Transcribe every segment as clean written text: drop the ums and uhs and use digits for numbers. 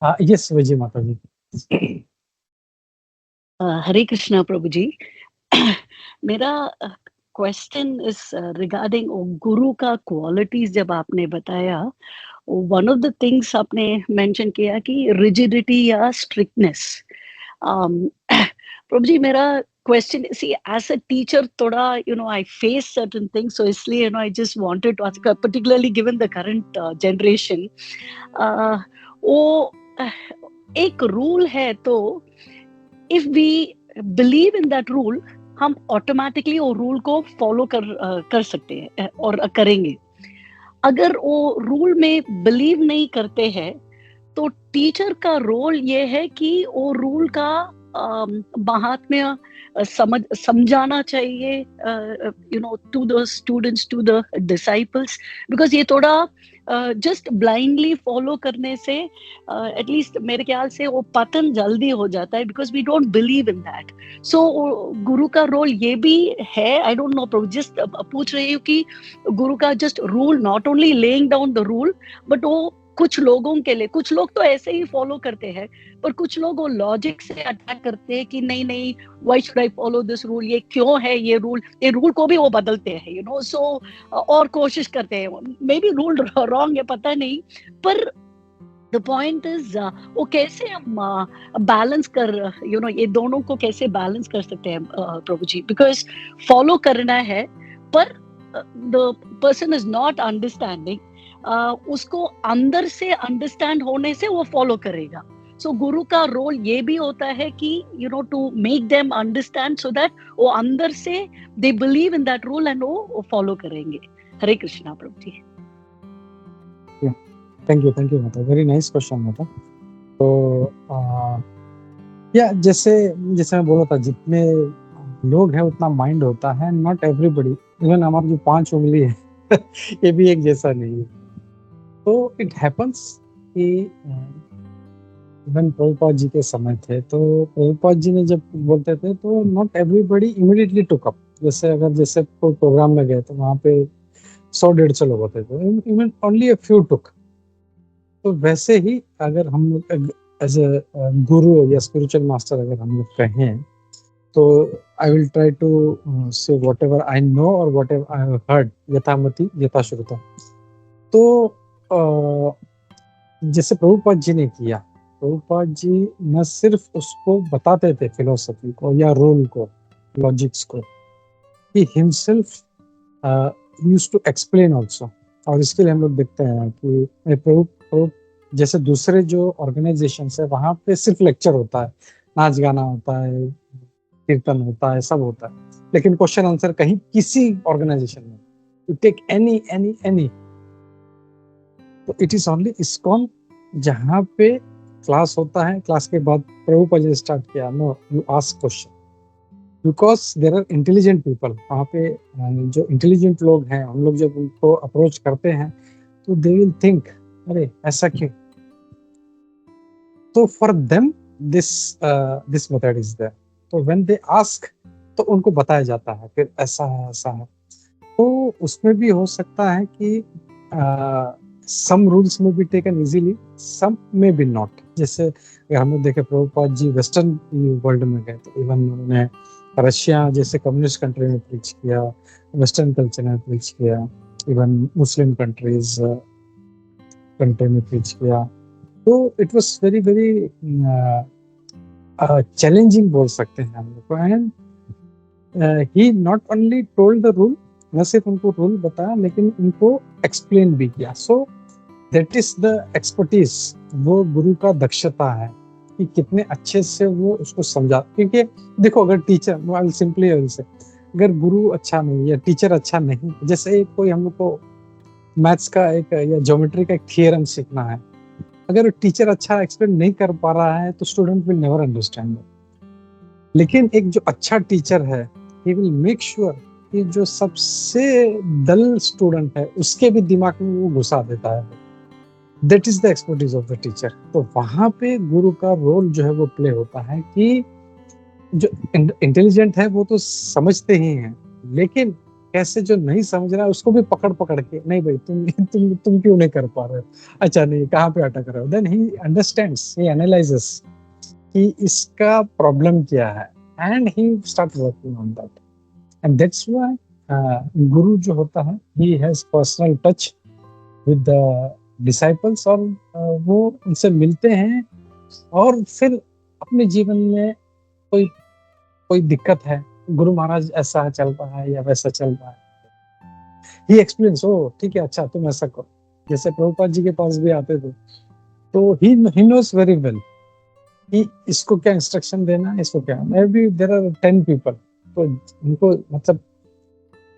Yes विजय माता जी। हरे कृष्णा प्रभु जी। मेरा question is regarding गुरु का क्वालिटीज जब आपने बताया, वन ऑफ द थिंग्स आपने मेंशन किया कि रिजिडिटी या स्ट्रिक्टनेस। प्रभु जी, मेरा question, see as a teacher थोड़ा I face certain things, so इसलिए I just wanted to ask, particularly given the current generation. वो एक रूल है, तो if we believe in that rule, हम ऑटोमेटिकली वो रूल को फॉलो कर सकते हैं और करेंगे। अगर वो रूल में बिलीव नहीं करते हैं, तो टीचर का रोल ये है कि वो रूल का महात्म्य समझाना चाहिए, to the students, to the disciples. Because ये थोड़ा जस्ट ब्लाइंडली फॉलो करने से एटलीस्ट मेरे ख्याल से वो पतन जल्दी हो जाता है, because we don't believe in that. So गुरु का रोल ये भी है। आई डोंट नो प्रभु, जस्ट पूछ रही हूँ कि गुरु का just rule, not only laying down the rule, but वो कुछ लोगों के लिए, कुछ लोग तो ऐसे ही फॉलो करते हैं, पर कुछ लोग वो लॉजिक से अटैक करते हैं कि नहीं नहीं, why should I follow this rule, ये क्यों है ये रूल को भी वो बदलते हैं, सो और कोशिश करते हैं। मे बी रूल रॉन्ग है, पता नहीं, पर द पॉइंट इज वो कैसे हम बैलेंस कर, ये दोनों को कैसे बैलेंस कर सकते हैं प्रभु जी? बिकॉज फॉलो करना है, पर the person is not understanding, उसको अंदर से अंडरस्टैंड होने से वो फॉलो करेगा। सो गुरु का रोल ये भी होता है कि to make them understand, so that वो अंदर से they believe in that rule and वो फॉलो करेंगे। हरे कृष्णा प्रभु जी। थैंक यू माता, वेरी नाइस क्वेश्चन माता। तो या जैसे जैसे मैं बोला था, जितने लोग हैं उतना माइंड होता है, नॉट एवरीबडी। इवन हमारी जो 5 उंगली है ये भी एक जैसा नहीं है। तो इट हैपन्स कि इवन प्रभुपाद जी के समय थे, तो प्रभुपाद जी ने जब बोलते थे तो not everybody immediately took up. जैसे कोई प्रोग्राम में गए तो वहां पे 100-150 लोग होते थे, इवन ओनली अ फ्यू टुक। तो वैसे ही अगर हम लोग एज ए गुरु या स्पिरिचुअल मास्टर अगर हम लोग कहें, तो I will try to say whatever I know और whatever I have heard, यथामति यथा श्रुतम। तो जैसे प्रभुपाद जी ने किया, प्रभुपाद जी न सिर्फ उसको बताते थे फिलोसफी को या रूल को, लॉजिक्स को, ही himself used to explain also. और इसके लिए हम लोग देखते हैं कि प्रभु जैसे दूसरे जो ऑर्गेनाइजेशन है वहां पे सिर्फ लेक्चर होता है, नाच गाना होता है, कीर्तन होता है, सब होता है, लेकिन क्वेश्चन आंसर कहीं किसी ऑर्गेनाइजेशन में, यू टेक एनी, तो इट इज ओनली इस्कॉन जहां पे क्लास होता है, क्लास के बाद प्रभुपाद जी स्टार्ट किया, no you ask question, because there are intelligent people वहाँ पे। जो इंटेलिजेंट लोग हैं, हम लोग जब उनको अप्रोच करते हैं तो दे विल थिंक, अरे ऐसा क्यों? तो for them this method is there. तो व्हेन दे आस्क, तो उनको बताया जाता है फिर ऐसा है ऐसा है। तो उसमें भी हो सकता है कि सम रूल्स में बी टेकन इजीली, सम में बी नॉट। जैसे अगर हम लोग देखें, प्रभुपाद जी वेस्टर्न वर्ल्ड में गए, तो इवन उन्होंने रशिया जैसे कम्युनिस्ट कंट्री में प्रीच किया, वेस्टर्न कल्चर में प्रीच किया, इवन मुस्लिम कंट्रीज कंट्री में प्रीच किया। तो it was very very challenging बोल सकते हैं हम लोग को। And he not only told the rule, न सिर्फ उनको रूल बताया, लेकिन उनको एक्सप्लेन भी किया। So that is the expertise, वो गुरु का दक्षता है कि कितने अच्छे से वो उसको समझा। क्योंकि देखो, अगर टीचर सिंपली से अगर गुरु अच्छा नहीं या टीचर अच्छा नहीं, जैसे कोई हम लोग को मैथ्स का एक या ज्योमेट्री का एक थियरम सीखना है, अगर टीचर अच्छा एक्सप्लेन नहीं कर पा रहा है तो स्टूडेंट विल नेवर अंडरस्टैंड। लेकिन एक जो अच्छा टीचर है, ही विल मेक श्योर कि जो सबसे डल स्टूडेंट है उसके भी दिमाग में वो घुसा देता है। That is the expertise of the teacher. तो वहां पे गुरु का रोल जो है वो प्ले होता है कि जो इंटेलिजेंट है वो तो समझते ही हैं, लेकिन कैसे जो नहीं समझ रहा है उसको भी पकड़ पकड़ के, नहीं भाई तुम क्यों नहीं कर पा रहे हो, अच्छा नहीं कहाँ पे अटक रहे हो, then he understands, he analyses कि इसका प्रॉब्लम क्या है, and he start working on that, and that's why guru जो होता है he has personal touch with the disciples, और वो उनसे मिलते हैं, और फिर अपने जीवन में कोई कोई दिक्कत है, गुरु महाराज ऐसा चल रहा है या वैसा चल रहा है, ही एक्सप्लेन्स, ओ ठीक है अच्छा तुम ऐसा करो, जैसे प्रभुपाद जी के पास भी आते थे, तो ही नोज वेरी वेल कि इसको क्या इंस्ट्रक्शन देना है, इसको क्या, maybe there are 10 people, तो उनको मतलब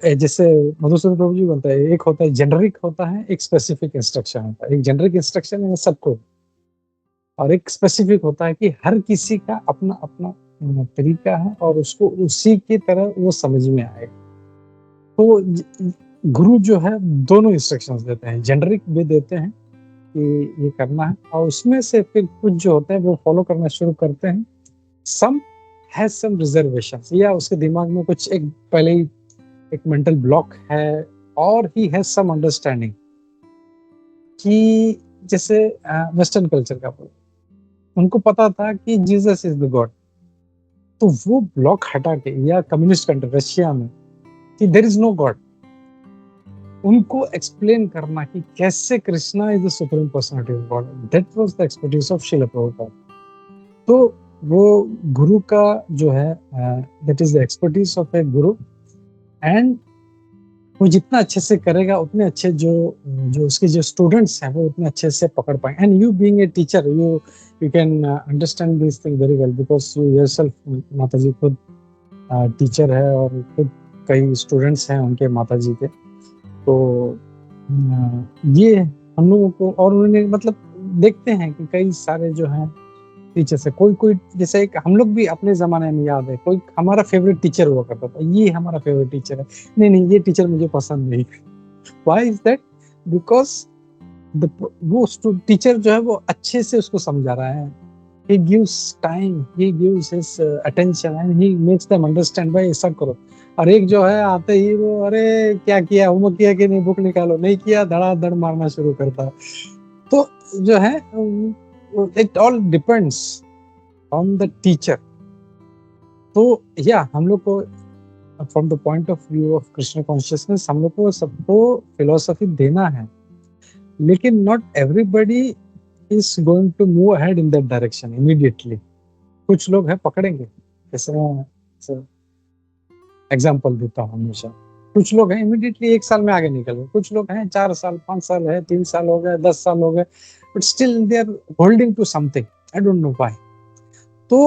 जैसे मधुसूदन प्रभु जी बोलते हैं, एक होता है जेनरिक होता है, एक स्पेसिफिक इंस्ट्रक्शन होता है, एक जेनरिक इंस्ट्रक्शन है सबको, और एक स्पेसिफिक होता है कि हर किसी का अपना अपना तरीका है और उसको उसी की तरह वो समझ में आएगा। तो गुरु जो है दोनों इंस्ट्रक्शंस देते हैं, जेनरिक भी देते हैं कि ये करना है, और उसमें से फिर कुछ जो होते हैं वो फॉलो करना शुरू करते हैं, सम हैज सम रिजर्वेशंस, या उसके दिमाग में कुछ एक पहले ही एक मेंटल ब्लॉक है, और ही हैज सम अंडरस्टैंडिंग कि जैसे वेस्टर्न कल्चर का बोल, उनको पता था कि जीसस इज द गॉड, तो वो ब्लॉक हटा के, या कम्युनिस्ट कंट्री रशिया में कि देयर इज नो गॉड, उनको एक्सप्लेन करना कि कैसे Krishna is the supreme personality of God, that was the expertise of Srila Prabhupada. तो वो गुरु का जो है that is the expertise of a guru, and वो जितना अच्छे से करेगा उतने अच्छे जो उसके जो स्टूडेंट्स हैं वो उतने अच्छे से पकड़ पाए, and you being a teacher you can understand this thing very well, because you yourself माता जी खुद टीचर है, और खुद कई स्टूडेंट्स हैं उनके माता जी के, तो ये हम लोगों को, और उन्होंने मतलब देखते हैं कि कई सारे जो हैं टीचर से, कोई जैसे एक हम लोग भी अपने जमाने में याद है, कोई हमारा फेवरेट टीचर हुआ करता था, ये हमारा फेवरेट टीचर है, नहीं ये टीचर मुझे पसंद नहीं, व्हाई इज दैट, बिकॉज वो टीचर जो है वो अच्छे से उसको समझा रहा है, he gives time, he gives his attention and he makes them understand, भाई ऐसा करो, और एक जो है आते ही वो अरे क्या किया, होमवर्क किया कि नहीं, बुक निकालो, नहीं किया धड़ाधड़ मारना शुरू करता है। तो जो है it all depends on the teacher. तो या हम लोग को from the point of view of Krishna consciousness हम लोग को सबको फिलोसफी देना है, लेकिन not everybody is going to move ahead in that direction immediately. कुछ लोग हैं पकड़ेंगे, जैसे मैं एग्जांपल देता हूँ हमेशा, कुछ लोग हैं इमीडिएटली 1 साल में आगे निकल गए, कुछ लोग हैं 4 साल 5 साल है, 3 साल हो गए, 10 साल हो गए, but still they are holding to something, I don't know why. तो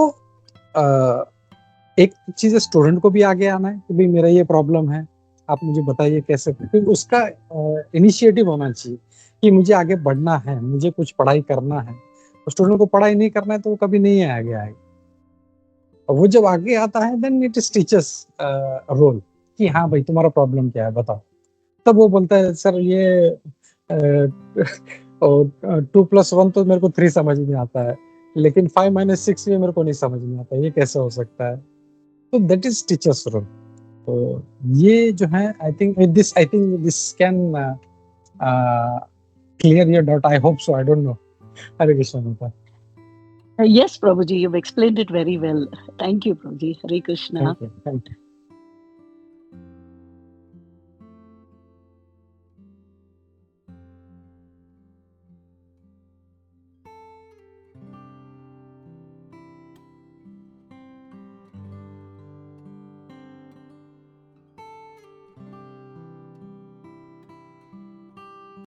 एक चीज स्टूडेंट को भी आगे आना है कि भाई मेरा ये प्रॉब्लम है, आप मुझे बताइए कैसे, क्योंकि उसका इनिशिएटिव होना चाहिए कि मुझे आगे बढ़ना है, मुझे कुछ पढ़ाई करना है। तो स्टूडेंट को पढ़ाई नहीं करना है तो वो कभी नहीं आगे आएगा, और वो जब आगे आता है then it is teacher's role कि हाँ भाई तुम्हारा प्रॉब्लम क्या है बताओ, तब वो बोलता है सर ये 2+1 तो मेरे को 3 समझ में आता है, लेकिन 5-6 भी मेरे को नहीं समझ में आता, ये कैसे हो सकता है। तो दैट इज टीचर्स रोल। तो ये जो है I think this can clear your doubt. I hope so. I don't know. Hare Krishna Mata. Yes, Prabhuji, you've explained it very well. Thank you, Prabhuji. Hare Krishna. Thank you.